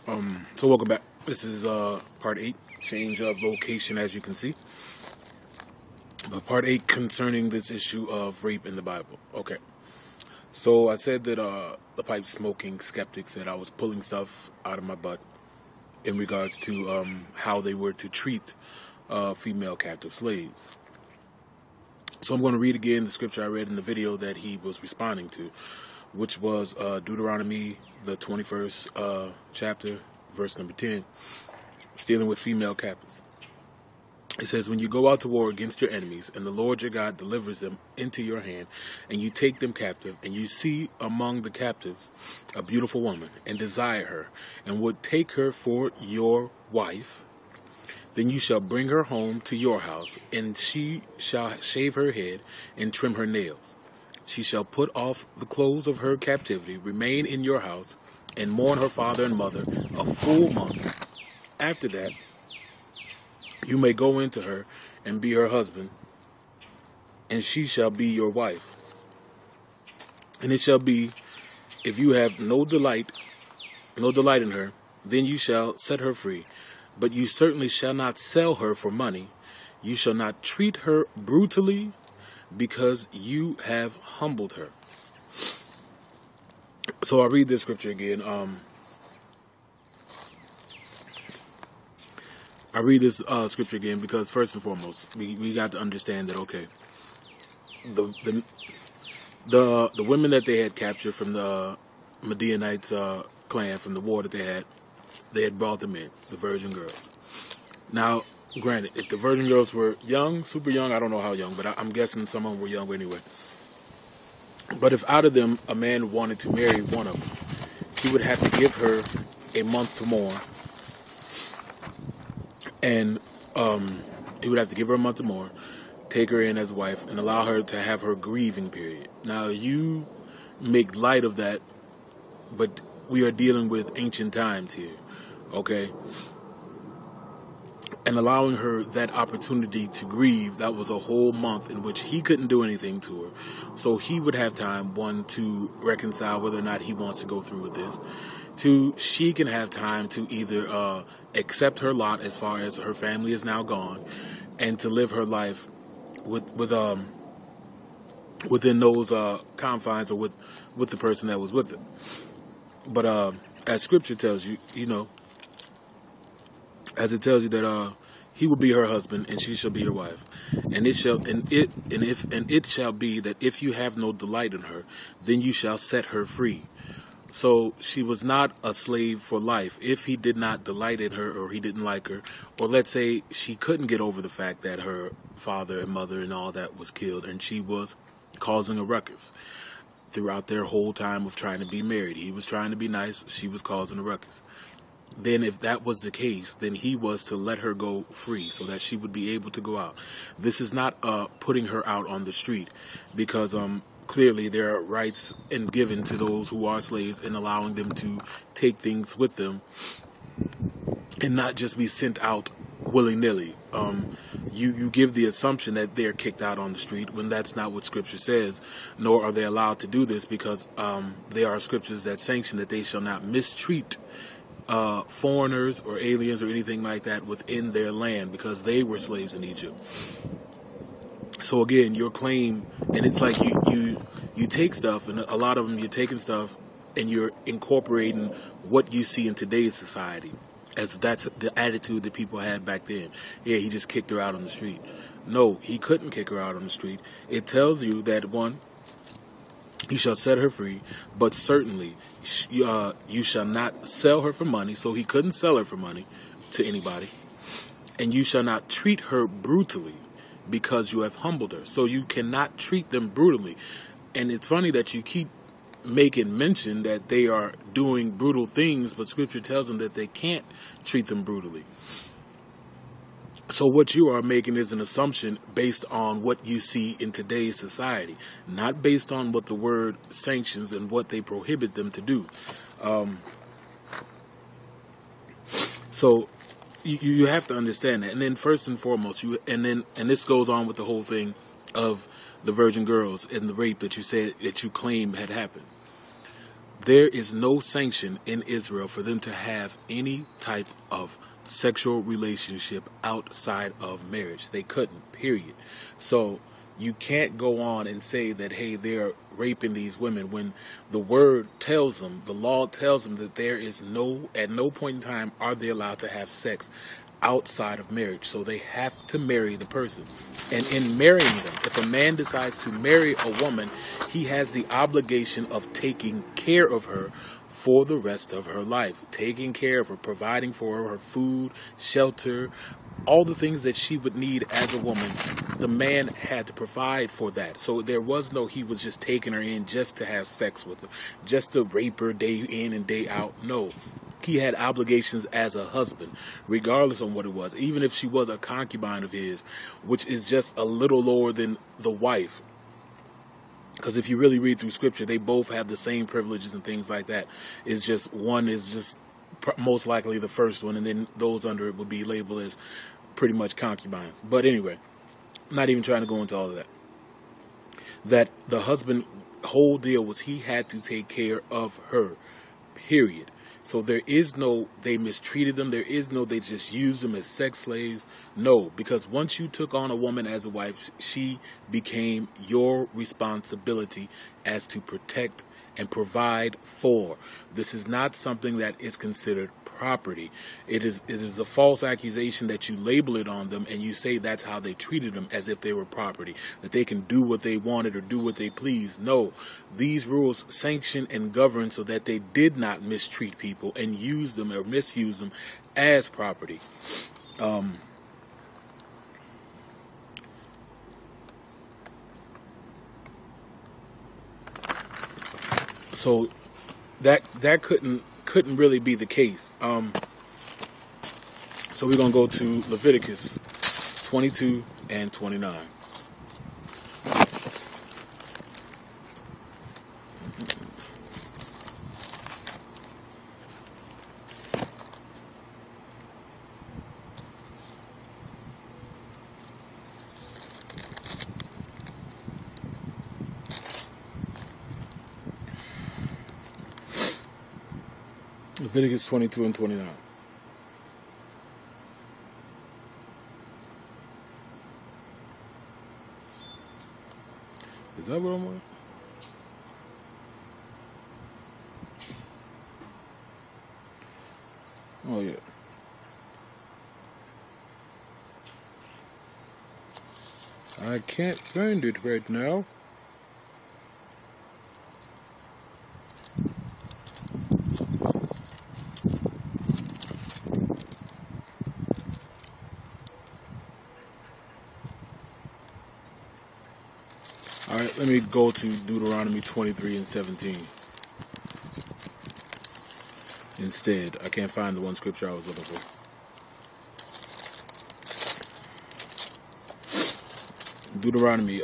So welcome back. This is part 8, change of location, as you can see. But part 8 concerning this issue of rape in the Bible. Okay. So I said that the pipe smoking skeptic said I was pulling stuff out of my butt in regards to how they were to treat female captive slaves. So I'm going to read again the scripture I read in the video that he was responding to, which was Deuteronomy, the 21st chapter, verse number 10. It's dealing with female captives. It says, when you go out to war against your enemies, and the Lord your God delivers them into your hand, and you take them captive, and you see among the captives a beautiful woman, and desire her, and would take her for your wife, then you shall bring her home to your house, and she shall shave her head and trim her nails. She shall put off the clothes of her captivity, remain in your house, and mourn her father and mother a full month. After that, you may go into her and be her husband, and she shall be your wife. And it shall be, if you have no delight in her, then you shall set her free. But you certainly shall not sell her for money. You shall not treat her brutally, because you have humbled her. So I'll read this scripture again. I read this scripture again because first and foremost, we got to understand that, okay, the women that they had captured from the Midianites clan, from the war that they had brought them in, the virgin girls. Now, granted, if the virgin girls were young, super young, I don't know how young, but I'm guessing some of them were young anyway. But if out of them a man wanted to marry one of them, he would have to give her a month to mourn. And he would have to give her a month or more, take her in as wife, and allow her to have her grieving period. Now, you make light of that, but we are dealing with ancient times here, okay? And allowing her that opportunity to grieve, that was a whole month in which he couldn't do anything to her. So he would have time, one, to reconcile whether or not he wants to go through with this. Two, she can have time to either accept her lot as far as her family is now gone, and to live her life within those confines, or with the person that was with her. But as Scripture tells you, as it tells you that he will be her husband and she shall be your wife, and it shall be that if you have no delight in her, then you shall set her free. So she was not a slave for life. If he did not delight in her, or he didn't like her, or let's say she couldn't get over the fact that her father and mother and all that was killed, and she was causing a ruckus throughout their whole time of trying to be married. He was trying to be nice, she was causing a ruckus. Then if that was the case, then he was to let her go free so that she would be able to go out. This is not putting her out on the street, because clearly there are rights and given to those who are slaves, and allowing them to take things with them and not just be sent out willy-nilly. You give the assumption that they're kicked out on the street when that's not what Scripture says, nor are they allowed to do this, because there are scriptures that sanction that they shall not mistreat foreigners or aliens or anything like that within their land, because they were slaves in Egypt. So again, your claim, and it's like you take stuff, and a lot of them you're taking stuff and you're incorporating what you see in today's society, as that's the attitude that people had back then. Yeah, he just kicked her out on the street. No, he couldn't kick her out on the street. It tells you that, one, he shall set her free, but certainly you shall not sell her for money. So he couldn't sell her for money to anybody. And you shall not treat her brutally, because you have humbled her. So you cannot treat them brutally. And it's funny that you keep making mention that they are doing brutal things, but Scripture tells them that they can't treat them brutally. So what you are making is an assumption based on what you see in today's society, not based on what the Word sanctions and what they prohibit them to do. So you have to understand that. And then first and foremost, and this goes on with the whole thing of the virgin girls and the rape that you said, that you claim had happened. There is no sanction in Israel for them to have any type of sexual relationship outside of marriage. They couldn't, period. So you can't go on and say that, hey, they're raping these women when the word tells them, the law tells them that there is at no point in time are they allowed to have sex outside of marriage. So they have to marry the person. And in marrying them, if a man decides to marry a woman, he has the obligation of taking care of her for the rest of her life, taking care of her, providing for her food, shelter, all the things that she would need as a woman. The man had to provide for that. So there was no, he was just taking her in just to have sex with her, just to rape her day in and day out. No. He had obligations as a husband, regardless of what it was, even if she was a concubine of his, which is just a little lower than the wife. Because if you really read through scripture, they both have the same privileges and things like that. It's just one is just most likely the first one, and then those under it would be labeled as pretty much concubines. But anyway, I'm not even trying to go into all of that. That the husband, whole deal was he had to take care of her, period. So there is no they mistreated them. There is no they just used them as sex slaves. No, because once you took on a woman as a wife, she became your responsibility as to protect and provide for. This is not something that is considered property. It is a false accusation that you label it on them and you say that's how they treated them, as if they were property, that they can do what they wanted or do what they please. No, these rules sanction and govern so that they did not mistreat people and use them or misuse them as property. So that couldn't really be the case. So we're going to go to Leviticus 22 and 29. Leviticus 22 and 29. Is that what I'm on? Oh, yeah. I can't find it right now. All right, let me go to Deuteronomy 23 and 17 instead. I can't find the one scripture I was looking for. Deuteronomy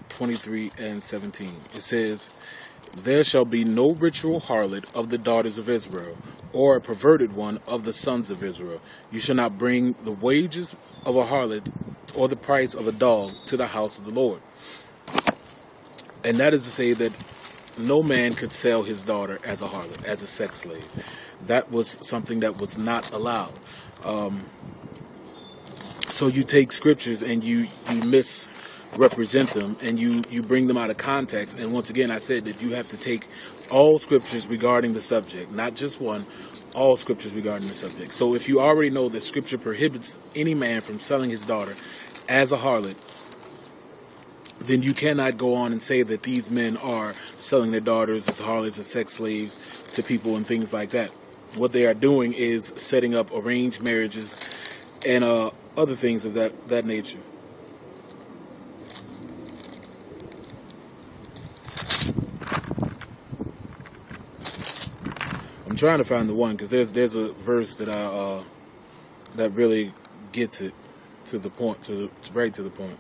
23 and 17. It says, "There shall be no ritual harlot of the daughters of Israel, or a perverted one of the sons of Israel. You shall not bring the wages of a harlot or the price of a dog to the house of the Lord." And that is to say that no man could sell his daughter as a harlot, as a sex slave. That was something that was not allowed. So you take scriptures and you misrepresent them and you bring them out of context. And once again, I said that you have to take all scriptures regarding the subject, not just one, all scriptures regarding the subject. So if you already know that scripture prohibits any man from selling his daughter as a harlot, then you cannot go on and say that these men are selling their daughters as harlots or sex slaves to people and things like that. What they are doing is setting up arranged marriages and other things of that nature. I'm trying to find the one because there's a verse that that really gets it to the point, right to the point.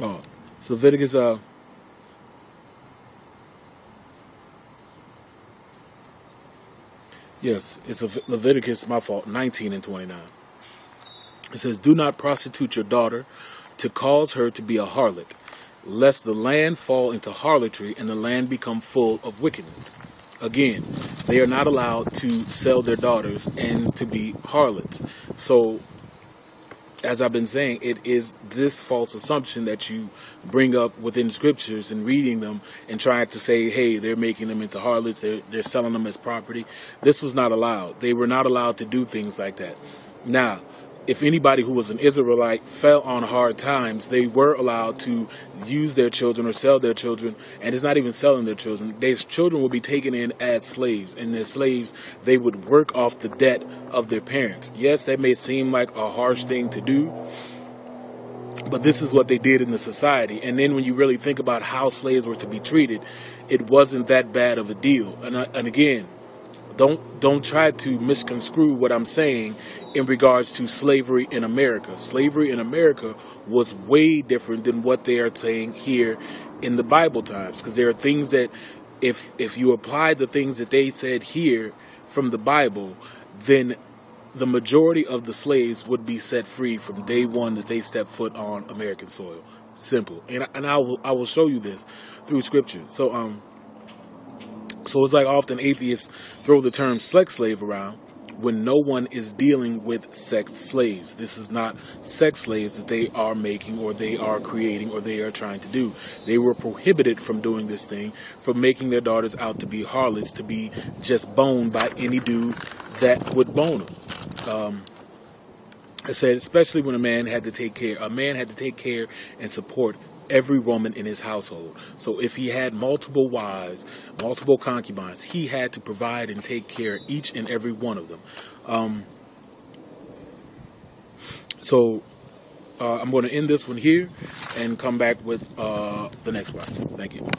Oh, it's Leviticus. Yes, it's Leviticus. My fault. 19 and 29. It says, "Do not prostitute your daughter to cause her to be a harlot, lest the land fall into harlotry and the land become full of wickedness. Again, they are not allowed to sell their daughters and to be harlots. So, as I've been saying, it is this false assumption that you bring up within scriptures and reading them and trying to say, hey, they're making them into harlots, they're selling them as property. This was not allowed. They were not allowed to do things like that. Now, if anybody who was an Israelite fell on hard times, they were allowed to use their children or sell their children, and it's not even selling their children. Their children will be taken in as slaves, and as slaves, they would work off the debt of their parents. Yes, that may seem like a harsh thing to do, but this is what they did in the society. And then when you really think about how slaves were to be treated, it wasn't that bad of a deal. And again, don't try to misconstrue what I'm saying in regards to slavery in America. Slavery in America was way different than what they are saying here in the Bible times, because there are things that if you apply the things that they said here from the Bible, then the majority of the slaves would be set free from day one that they step foot on American soil. Simple. And I will show you this through scripture. So it's like often atheists throw the term sex slave around when no one is dealing with sex slaves. This is not sex slaves that they are making or they are creating or they are trying to do. They were prohibited from doing this thing, from making their daughters out to be harlots, to be just boned by any dude that would bone them. I said, especially when a man had to take care and support every woman in his household. So if he had multiple wives, multiple concubines, he had to provide and take care of each and every one of them. I'm going to end this one here and come back with the next one. Thank you.